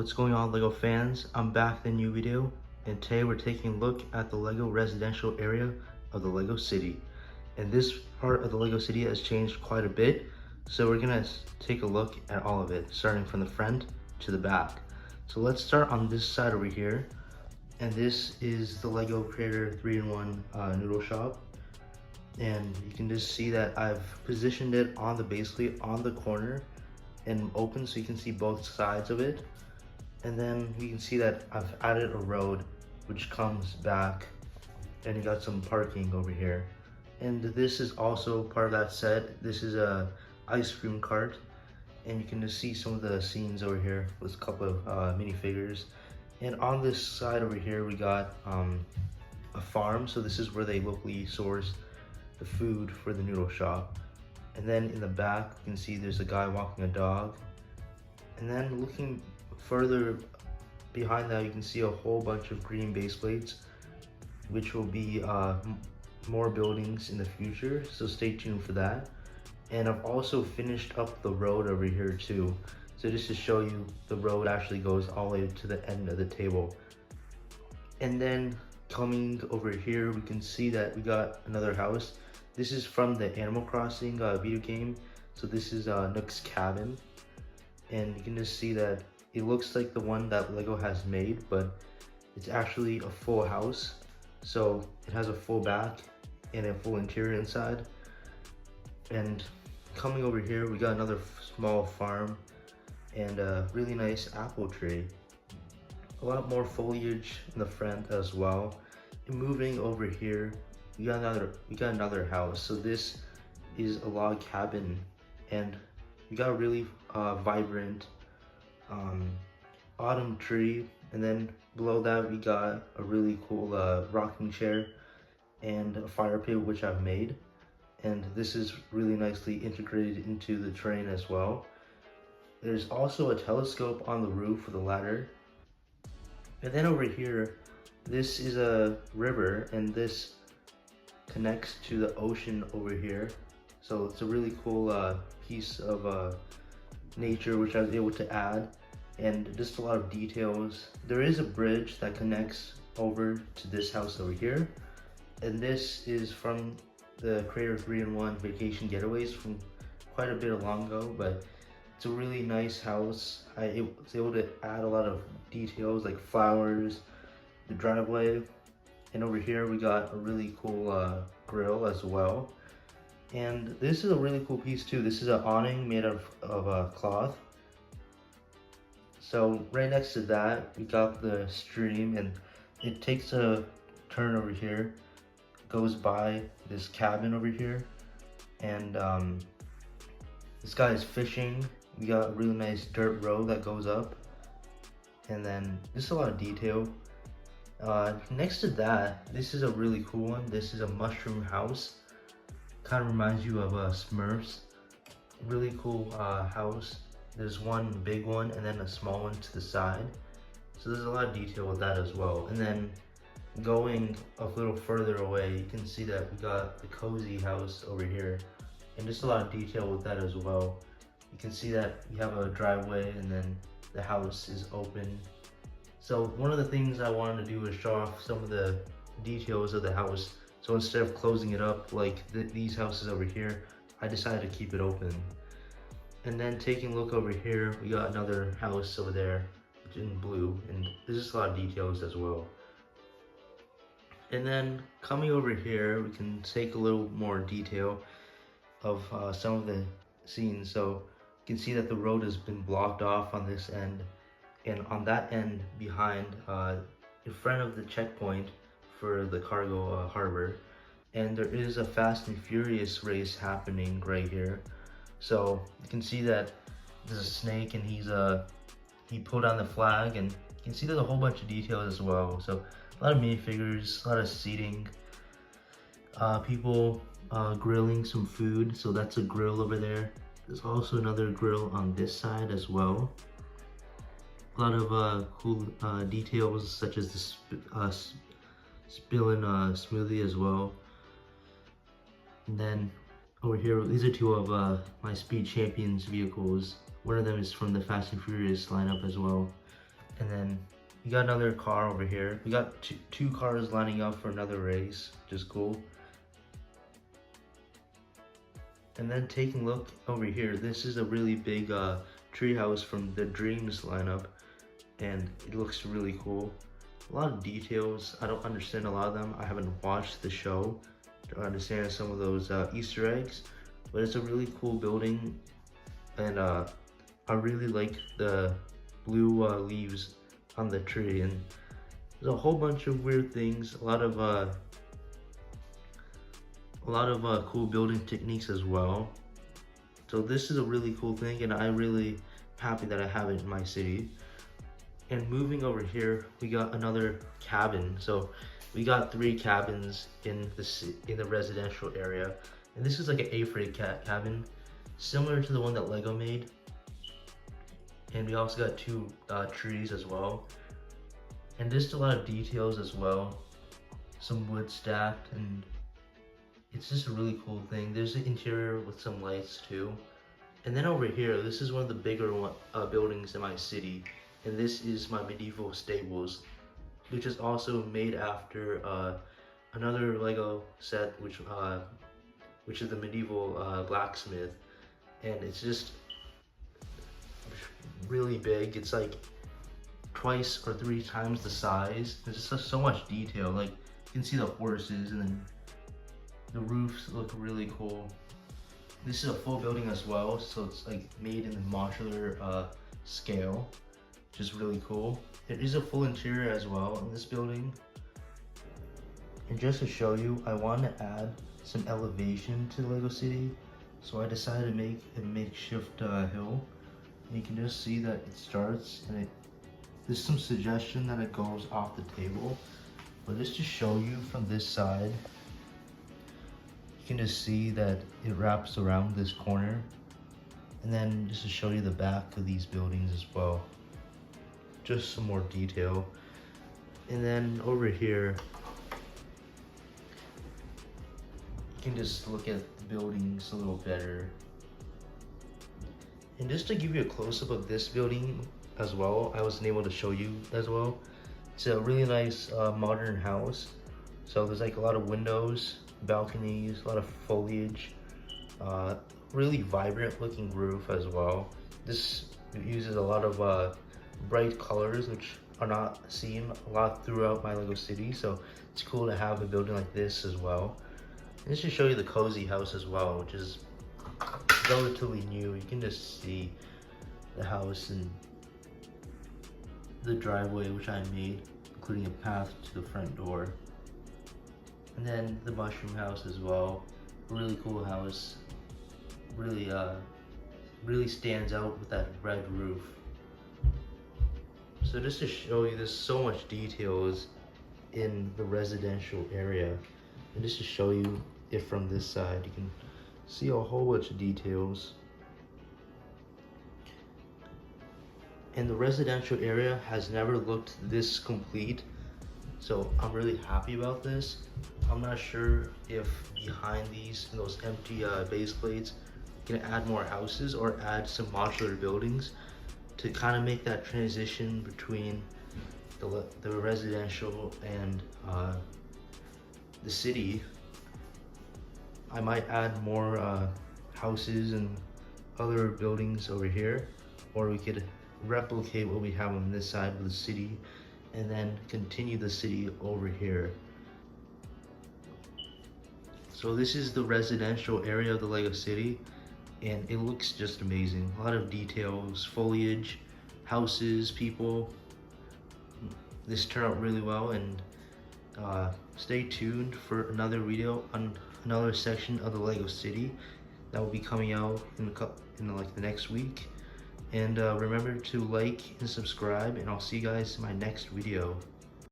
What's going on, LEGO fans? I'm back with a new video, and today we're taking a look at the LEGO residential area of the LEGO City. And this part of the LEGO City has changed quite a bit, so we're gonna take a look at all of it, starting from the front to the back. So let's start on this side over here, and this is the LEGO Creator 3-in-1 noodle shop. And you can just see that I've positioned it on basically on the corner and open, so you can see both sides of it. And then you can see that I've added a road which comes back, and you got some parking over here. And this is also part of that set. This is a ice cream cart, and you can just see some of the scenes over here with a couple of minifigures. And on this side over here we got a farm, so this is where they locally source the food for the noodle shop. And then in the back you can see there's a guy walking a dog. And then looking further behind that, you can see a whole bunch of green base plates, which will be more buildings in the future, so stay tuned for that. And I've also finished up the road over here too, so just to show you, the road actually goes all the way to the end of the table. And then coming over here, we can see that we got another house. This is from the Animal Crossing video game, so this is Nook's cabin. And you can just see that it looks like the one that LEGO has made, but it's actually a full house. So it has a full back and a full interior inside. And coming over here, we got another small farm and a really nice apple tree. A lot more foliage in the front as well. And moving over here, we got another house. So this is a log cabin, and we got a really vibrant autumn tree. And then below that we got a really cool rocking chair and a fire pit which I've made, and this is really nicely integrated into the terrain as well. There's also a telescope on the roof with a ladder. And then over here, this is a river, and this connects to the ocean over here. So it's a really cool piece of nature which I was able to add, and just a lot of details. There is a bridge that connects over to this house over here, and this is from the Creator 3-in-1 Vacation Getaways from quite a bit long ago, but it's a really nice house. I was able to add a lot of details like flowers, the driveway, and over here we got a really cool grill as well. And this is a really cool piece too. This is an awning made of cloth. So right next to that, we got the stream, and it takes a turn over here, goes by this cabin over here, and this guy is fishing. We got a really nice dirt road that goes up, and then just a lot of detail. Next to that, this is a really cool one. This is a mushroom house. Kind of reminds you of Smurfs. Really cool house. There's one big one and then a small one to the side. So there's a lot of detail with that as well. And then going a little further away, you can see that we got the cozy house over here, and just a lot of detail with that as well. You can see that we have a driveway, and then the house is open. So one of the things I wanted to do was show off some of the details of the house. So instead of closing it up like these houses over here, I decided to keep it open. And then taking a look over here, we got another house over there in blue, and there's just a lot of details as well. And then coming over here, we can take a little more detail of some of the scenes. So you can see that the road has been blocked off on this end, and on that end behind, in front of the checkpoint for the cargo harbor. And there is a Fast and Furious race happening right here. So you can see that there's a snake, and he pulled down the flag, and you can see there's a whole bunch of details as well. So a lot of minifigures, a lot of seating, people grilling some food. So that's a grill over there. There's also another grill on this side as well. A lot of cool details, such as the spilling smoothie as well. And then over here, these are two of my Speed Champions vehicles. One of them is from the Fast and Furious lineup as well. And then we got another car over here. We got two cars lining up for another race, which is cool. And then taking a look over here, this is a really big treehouse from the Dreams lineup, and it looks really cool. A lot of details. I don't understand a lot of them. I haven't watched the show to understand some of those Easter eggs, but it's a really cool building, and I really like the blue leaves on the tree, and there's a whole bunch of weird things. A lot of cool building techniques as well. So this is a really cool thing, and I'm really happy that I have it in my city. And moving over here, we got another cabin. So we got 3 cabins in the residential area, and this is like an A-frame cabin, similar to the one that Lego made. And we also got 2 trees as well, and just a lot of details as well. Some wood stacked, and it's just a really cool thing. There's an interior with some lights too. And then over here, this is one of the bigger buildings in my city, and this is my medieval stables, which is also made after another Lego set, which is the medieval blacksmith, and it's just really big. It's like twice or 3 times the size. There's just so much detail. Like, you can see the horses, and then the roofs look really cool. This is a full building as well, so it's like made in the modular scale, which is really cool. There is a full interior as well in this building. And just to show you, I want to add some elevation to Lego City, so I decided to make a makeshift hill. And you can just see that it starts, and there's some suggestion that it goes off the table, but just to show you from this side, you can just see that it wraps around this corner. And then just to show you the back of these buildings as well, just some more detail. And then over here, you can just look at the buildings a little better. And just to give you a close-up of this building as well, I wasn't able to show you as well. It's a really nice modern house. So there's like a lot of windows, balconies, a lot of foliage, really vibrant looking roof as well. This uses a lot of bright colors, which are not seen a lot throughout my Lego City. So it's cool to have a building like this as well. And just to show you the cozy house as well, which is relatively new. You can just see the house and the driveway, which I made, including a path to the front door. And then the mushroom house as well. Really cool house. Really stands out with that red roof. So just to show you, there's so much details in the residential area. And just to show you it from this side, you can see a whole bunch of details. And the residential area has never looked this complete, so I'm really happy about this. I'm not sure if behind these, those empty base plates, you can add more houses or add some modular buildings to kind of make that transition between the residential and the city. I might add more houses and other buildings over here, or we could replicate what we have on this side of the city and then continue the city over here. So this is the residential area of the Lego City, and it looks just amazing. A lot of details, foliage, houses, people. This turned out really well, and stay tuned for another video on another section of the Lego City that will be coming out in like the next week. And remember to like and subscribe, and I'll see you guys in my next video.